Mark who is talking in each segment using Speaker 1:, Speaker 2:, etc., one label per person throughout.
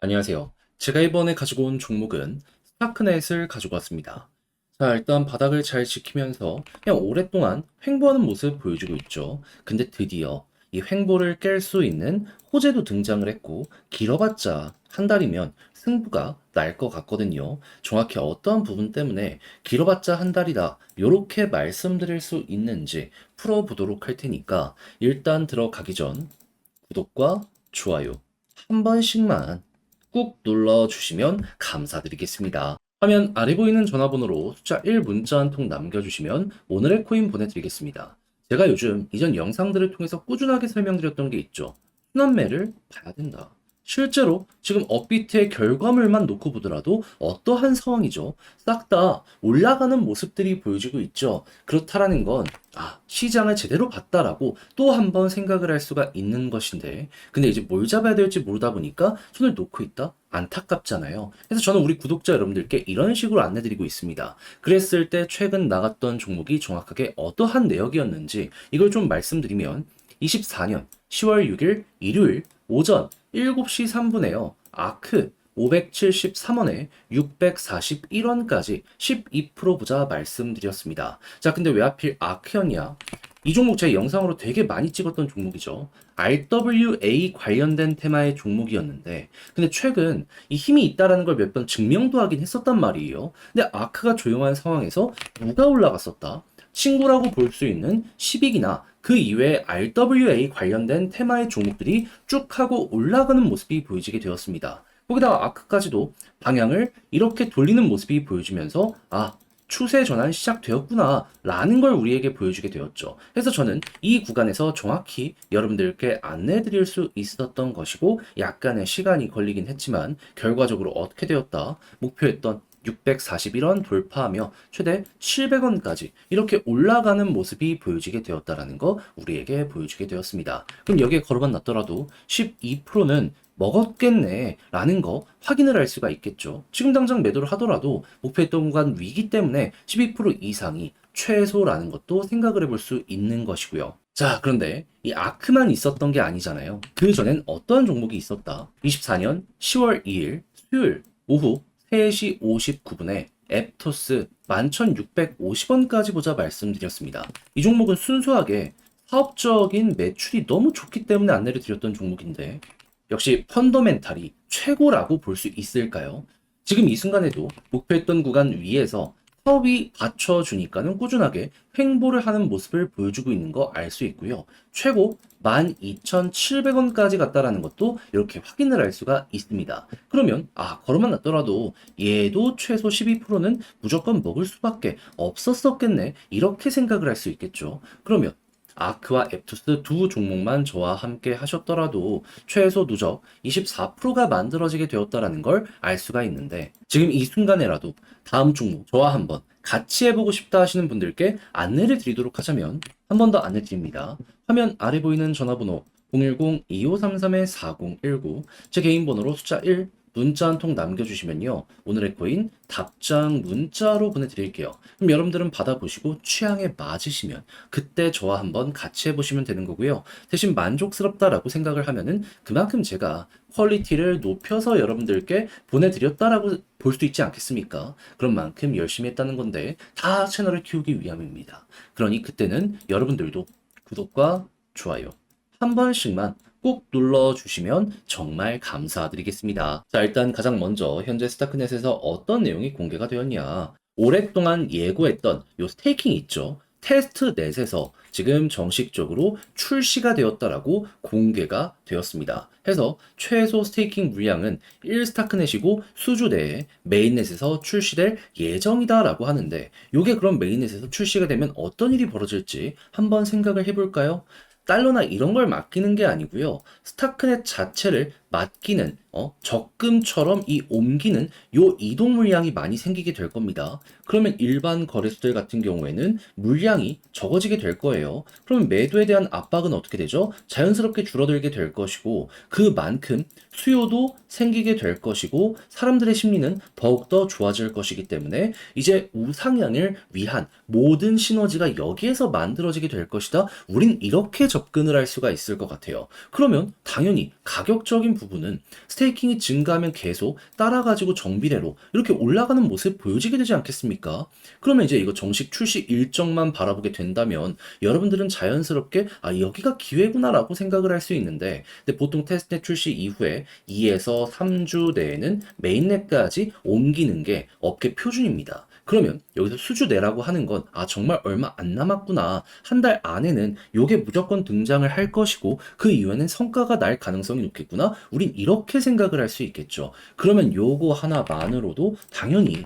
Speaker 1: 안녕하세요. 제가 이번에 가지고 온 종목은 스타크넷을 가지고 왔습니다. 자, 일단 바닥을 잘 지키면서 그냥 오랫동안 횡보하는 모습 보여주고 있죠. 근데 드디어 이 횡보를 깰 수 있는 호재도 등장을 했고, 길어봤자 한 달이면 승부가 날 것 같거든요. 정확히 어떠한 부분 때문에 길어봤자 한 달이다, 요렇게 말씀드릴 수 있는지 풀어보도록 할 테니까 일단 들어가기 전 구독과 좋아요 한 번씩만 꾹 눌러주시면 감사드리겠습니다. 화면 아래 보이는 전화번호로 숫자 1 문자 한 통 남겨주시면 오늘의 코인 보내드리겠습니다. 제가 요즘 이전 영상들을 통해서 꾸준하게 설명드렸던 게 있죠. 순환매를 봐야 된다. 실제로 지금 업비트의 결과물만 놓고 보더라도 어떠한 상황이죠? 싹 다 올라가는 모습들이 보여지고 있죠. 그렇다라는 건 시장을 제대로 봤다라고 또 한 번 생각을 할 수가 있는 것인데, 근데 이제 뭘 잡아야 될지 모르다 보니까 손을 놓고 있다? 안타깝잖아요. 그래서 저는 우리 구독자 여러분들께 이런 식으로 안내드리고 있습니다. 그랬을 때 최근 나갔던 종목이 정확하게 어떠한 내역이었는지 이걸 좀 말씀드리면, 24년 10월 6일 일요일 오전 7시 3분에요. 아크 573원에 641원까지 12% 보자 말씀드렸습니다. 자, 근데 왜 하필 아크였냐? 이 종목 제 영상으로 되게 많이 찍었던 종목이죠. RWA 관련된 테마의 종목이었는데, 근데 최근 이 힘이 있다라는 걸 몇 번 증명도 하긴 했었단 말이에요. 근데 아크가 조용한 상황에서 누가 올라갔었다? 친구라고 볼 수 있는 시빅이나 그 이외에 RWA 관련된 테마의 종목들이 쭉 하고 올라가는 모습이 보여지게 되었습니다. 거기다가 아크까지도 방향을 이렇게 돌리는 모습이 보여지면서 추세 전환 시작되었구나 라는 걸 우리에게 보여주게 되었죠. 그래서 저는 이 구간에서 정확히 여러분들께 안내 드릴 수 있었던 것이고, 약간의 시간이 걸리긴 했지만 결과적으로 어떻게 되었다, 목표했던 641원 돌파하며 최대 700원까지 이렇게 올라가는 모습이 보여지게 되었다라는 거 우리에게 보여주게 되었습니다. 그럼 여기에 걸어만 놨더라도 12%는 먹었겠네 라는 거 확인을 할 수가 있겠죠. 지금 당장 매도를 하더라도 목표했던 구간 위기 때문에 12% 이상이 최소라는 것도 생각을 해볼 수 있는 것이고요. 자, 그런데 이 아크만 있었던 게 아니잖아요. 그 전엔 어떤 종목이 있었다? 24년 10월 2일 수요일 오후 3시 59분에 앱토스 11,650원까지 보자 말씀드렸습니다. 이 종목은 순수하게 사업적인 매출이 너무 좋기 때문에 안내를 드렸던 종목인데, 역시 펀더멘탈이 최고라고 볼 수 있을까요? 지금 이 순간에도 목표했던 구간 위에서 사업이 받쳐주니까는 꾸준하게 횡보를 하는 모습을 보여주고 있는 거 알 수 있고요. 최고 12,700원까지 갔다라는 것도 이렇게 확인을 할 수가 있습니다. 그러면 걸어만 놨더라도 얘도 최소 12%는 무조건 먹을 수밖에 없었었겠네, 이렇게 생각을 할 수 있겠죠. 그러면 아크와 앱투스 두 종목만 저와 함께 하셨더라도 최소 누적 24%가 만들어지게 되었다라는 걸 알 수가 있는데, 지금 이 순간에라도 다음 종목 저와 한번 같이 해보고 싶다 하시는 분들께 안내를 드리도록 하자면 한 번 더 안내 드립니다. 화면 아래 보이는 전화번호 010-2533-4019, 제 개인 번호로 숫자 1 문자 한 통 남겨주시면요, 오늘의 코인 답장 문자로 보내드릴게요. 그럼 여러분들은 받아보시고 취향에 맞으시면 그때 저와 한번 같이 해보시면 되는 거고요. 대신 만족스럽다라고 생각을 하면은 그만큼 제가 퀄리티를 높여서 여러분들께 보내드렸다라고 볼 수 있지 않겠습니까? 그런 만큼 열심히 했다는 건데, 다 채널을 키우기 위함입니다. 그러니 그때는 여러분들도 구독과 좋아요 한 번씩만 꼭 눌러주시면 정말 감사드리겠습니다. 자, 일단 가장 먼저 현재 스타크넷에서 어떤 내용이 공개가 되었냐. 오랫동안 예고했던 요 스테이킹 있죠. 테스트넷에서 지금 정식적으로 출시가 되었다라고 공개가 되었습니다. 해서 최소 스테이킹 물량은 1스타크넷이고 수주 내에 메인넷에서 출시될 예정이다라고 하는데, 요게 그럼 메인넷에서 출시가 되면 어떤 일이 벌어질지 한번 생각을 해볼까요? 달러나 이런 걸 맡기는 게 아니고요. 스타크넷 자체를 맡기는 적금처럼 이 옮기는 요 이동 물량이 많이 생기게 될 겁니다. 그러면 일반 거래소들 같은 경우에는 물량이 적어지게 될 거예요. 그러면 매도에 대한 압박은 어떻게 되죠? 자연스럽게 줄어들게 될 것이고, 그만큼 수요도 생기게 될 것이고, 사람들의 심리는 더욱더 좋아질 것이기 때문에 이제 우상향을 위한 모든 시너지가 여기에서 만들어지게 될 것이다. 우린 이렇게 접근을 할 수가 있을 것 같아요. 그러면 당연히 가격적인 부분은 스테이킹이 증가하면 계속 따라가지고 정비례로 이렇게 올라가는 모습 보여지게 되지 않겠습니까? 그러면 이제 이거 정식 출시 일정만 바라보게 된다면 여러분들은 자연스럽게 여기가 기회구나라고 생각을 할 수 있는데, 근데 보통 테스트넷 출시 이후에 2에서 3주 내에는 메인넷까지 옮기는 게 업계 표준입니다. 그러면 여기서 수주 내라고 하는 건 정말 얼마 안 남았구나. 한 달 안에는 요게 무조건 등장을 할 것이고 그 이후에는 성과가 날 가능성이 높겠구나. 우린 이렇게 생각을 할 수 있겠죠. 그러면 요거 하나만으로도 당연히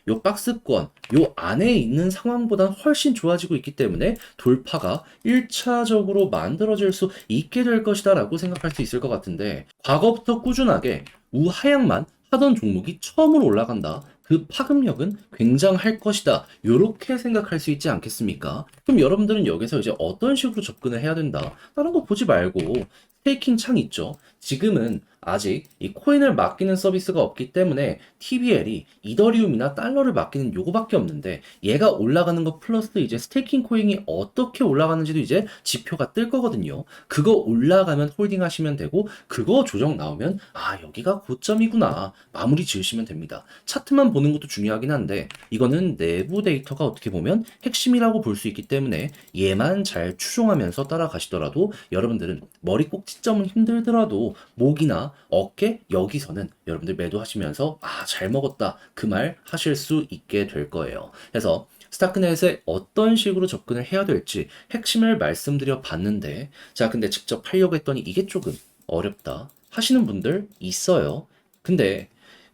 Speaker 1: 요 박스권, 요 안에 있는 상황보다 훨씬 좋아지고 있기 때문에 돌파가 1차적으로 만들어질 수 있게 될 것이다 라고 생각할 수 있을 것 같은데, 과거부터 꾸준하게 우하향만 하던 종목이 처음으로 올라간다. 그 파급력은 굉장할 것이다. 요렇게 생각할 수 있지 않겠습니까? 그럼 여러분들은 여기서 이제 어떤 식으로 접근을 해야 된다? 다른 거 보지 말고 스테이킹 창 있죠? 지금은 아직 이 코인을 맡기는 서비스가 없기 때문에 TBL이 이더리움이나 달러를 맡기는 요거밖에 없는데, 얘가 올라가는 거 플러스 이제 스테이킹 코인이 어떻게 올라가는지도 이제 지표가 뜰 거거든요. 그거 올라가면 홀딩 하시면 되고, 그거 조정 나오면 여기가 고점이구나 마무리 지으시면 됩니다. 차트만 보는 것도 중요하긴 한데 이거는 내부 데이터가 어떻게 보면 핵심이라고 볼 수 있기 때문에 얘만 잘 추종하면서 따라가시더라도 여러분들은 머리 꼭지점은 힘들더라도 목이나 어깨 여기서는 여러분들 매도하시면서 잘 먹었다 그 말 하실 수 있게 될 거예요. 그래서 스타크넷에 어떤 식으로 접근을 해야 될지 핵심을 말씀드려 봤는데, 자 근데 직접 하려고 했더니 이게 조금 어렵다 하시는 분들 있어요. 근데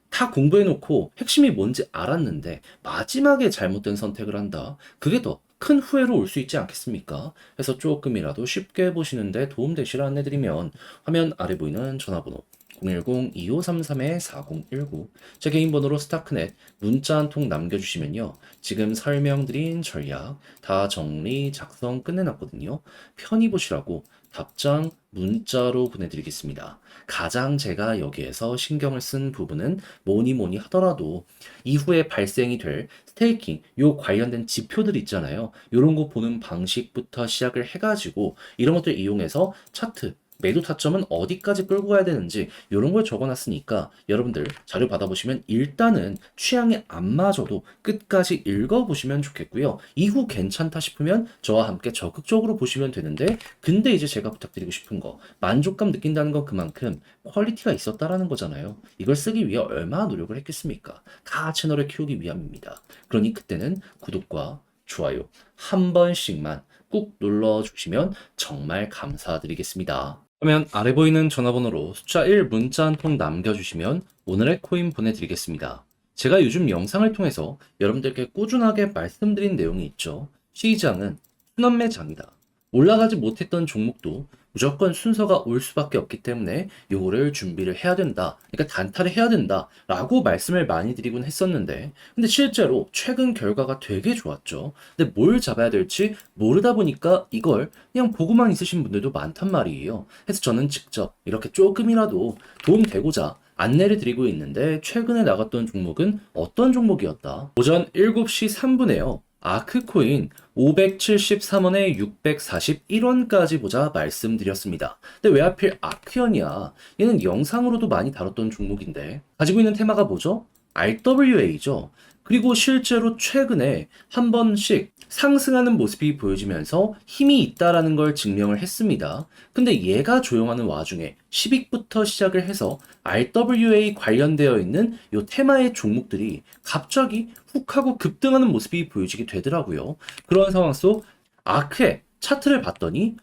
Speaker 1: 다 공부해놓고 핵심이 뭔지 알았는데 마지막에 잘못된 선택을 한다. 그게 더 큰 후회로 올 수 있지 않겠습니까? 그래서 조금이라도 쉽게 보시는데 도움되시라 안내드리면 화면 아래 보이는 전화번호 010-2533-4019 제 개인 번호로 스타크넷 문자 한 통 남겨주시면요. 지금 설명드린 전략 다 정리 작성 끝내놨거든요. 편히 보시라고 답장 문자로 보내드리겠습니다. 가장 제가 여기에서 신경을 쓴 부분은 뭐니 하더라도 이후에 발생이 될 스테이킹 요 관련된 지표들 있잖아요. 요런 거 보는 방식부터 시작을 해가지고 이런 것들 이용해서 차트 매도 타점은 어디까지 끌고 가야 되는지 이런 걸 적어놨으니까 여러분들 자료 받아보시면 일단은 취향에 안 맞아도 끝까지 읽어보시면 좋겠고요. 이후 괜찮다 싶으면 저와 함께 적극적으로 보시면 되는데, 근데 이제 제가 부탁드리고 싶은 거, 만족감 느낀다는 건 그만큼 퀄리티가 있었다라는 거잖아요. 이걸 쓰기 위해 얼마나 노력을 했겠습니까? 다 채널을 키우기 위함입니다. 그러니 그때는 구독과 좋아요 한 번씩만 꾹 눌러주시면 정말 감사드리겠습니다. 그러면 아래 보이는 전화번호로 숫자 1 문자 한 통 남겨주시면 오늘의 코인 보내드리겠습니다. 제가 요즘 영상을 통해서 여러분들께 꾸준하게 말씀드린 내용이 있죠. 시장은 순환매장이다. 올라가지 못했던 종목도 무조건 순서가 올 수밖에 없기 때문에 요거를 준비를 해야 된다. 그러니까 단타를 해야 된다. 라고 말씀을 많이 드리곤 했었는데, 근데 실제로 최근 결과가 되게 좋았죠. 근데 뭘 잡아야 될지 모르다 보니까 이걸 그냥 보고만 있으신 분들도 많단 말이에요. 그래서 저는 직접 이렇게 조금이라도 도움되고자 안내를 드리고 있는데, 최근에 나갔던 종목은 어떤 종목이었다? 오전 7시 3분에요. 아크코인 573원에 641원까지 보자 말씀드렸습니다. 근데 왜 하필 아크연이야? 얘는 영상으로도 많이 다뤘던 종목인데 가지고 있는 테마가 뭐죠? RWA죠. 그리고 실제로 최근에 한 번씩 상승하는 모습이 보여지면서 힘이 있다라는 걸 증명을 했습니다. 근데 얘가 조용하는 와중에 10익부터 시작을 해서 RWA 관련되어 있는 요 테마의 종목들이 갑자기 훅 하고 급등하는 모습이 보여지게 되더라고요. 그런 상황 속 아크의 차트를 봤더니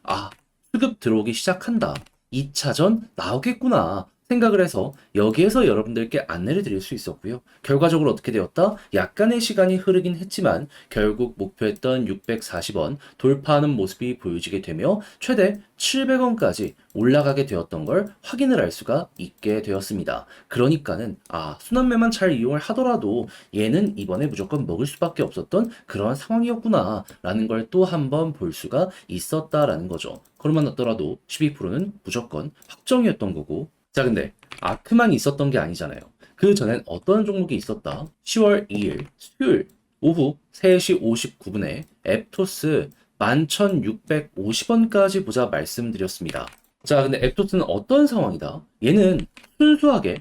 Speaker 1: 수급 들어오기 시작한다. 2차전 나오겠구나. 생각을 해서 여기에서 여러분들께 안내를 드릴 수 있었고요. 결과적으로 어떻게 되었다? 약간의 시간이 흐르긴 했지만 결국 목표했던 640원 돌파하는 모습이 보여지게 되며 최대 700원까지 올라가게 되었던 걸 확인을 할 수가 있게 되었습니다. 그러니까는 순환매만 잘 이용을 하더라도 얘는 이번에 무조건 먹을 수밖에 없었던 그러한 상황이었구나 라는 걸 또 한 번 볼 수가 있었다라는 거죠. 그러면 어더라도 12%는 무조건 확정이었던 거고, 자 근데 아크만 있었던 게 아니잖아요. 그 전엔 어떤 종목이 있었다? 10월 2일 수요일 오후 3시 59분에 앱토스 11,650원까지 보자 말씀드렸습니다. 자, 근데 앱토스는 어떤 상황이다? 얘는 순수하게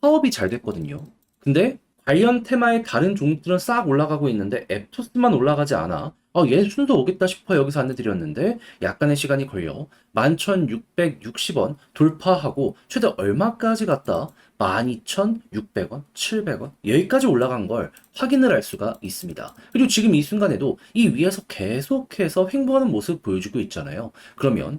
Speaker 1: 사업이 잘 됐거든요. 근데 관련 테마의 다른 종목들은 싹 올라가고 있는데 앱토스만 올라가지 않아. 얘 순서 오겠다 싶어 여기서 안내드렸는데 약간의 시간이 걸려 11,660원 돌파하고 최대 얼마까지 갔다? 12,600원, 700원 여기까지 올라간 걸 확인을 할 수가 있습니다. 그리고 지금 이 순간에도 이 위에서 계속해서 횡보하는 모습 보여주고 있잖아요. 그러면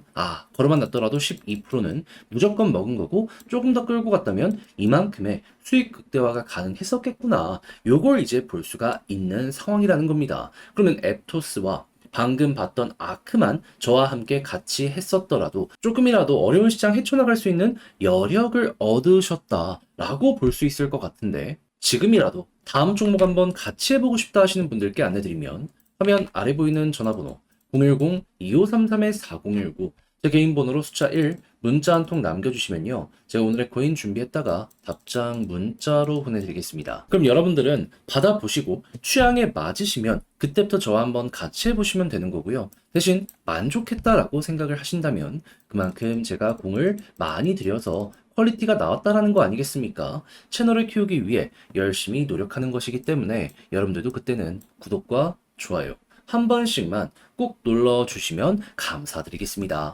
Speaker 1: 걸어만 놨더라도 12%는 무조건 먹은 거고 조금 더 끌고 갔다면 이만큼의 수익 극대화가 가능했었겠구나. 요걸 이제 볼 수가 있는 상황이라는 겁니다. 그러면 앱토스와 방금 봤던 아크만 저와 함께 같이 했었더라도 조금이라도 어려운 시장 헤쳐나갈 수 있는 여력을 얻으셨다라고 볼 수 있을 것 같은데 지금이라도 다음 종목 한번 같이 해보고 싶다 하시는 분들께 안내드리면 화면 아래 보이는 전화번호 010-2533-4019 제 개인 번호로 숫자 1 문자 한 통 남겨주시면요. 제가 오늘의 코인 준비했다가 답장 문자로 보내드리겠습니다. 그럼 여러분들은 받아보시고 취향에 맞으시면 그때부터 저와 한번 같이 해보시면 되는 거고요. 대신 만족했다라고 생각을 하신다면 그만큼 제가 공을 많이 들여서 퀄리티가 나왔다라는 거 아니겠습니까? 채널을 키우기 위해 열심히 노력하는 것이기 때문에 여러분들도 그때는 구독과 좋아요 한 번씩만 꼭 눌러주시면 감사드리겠습니다.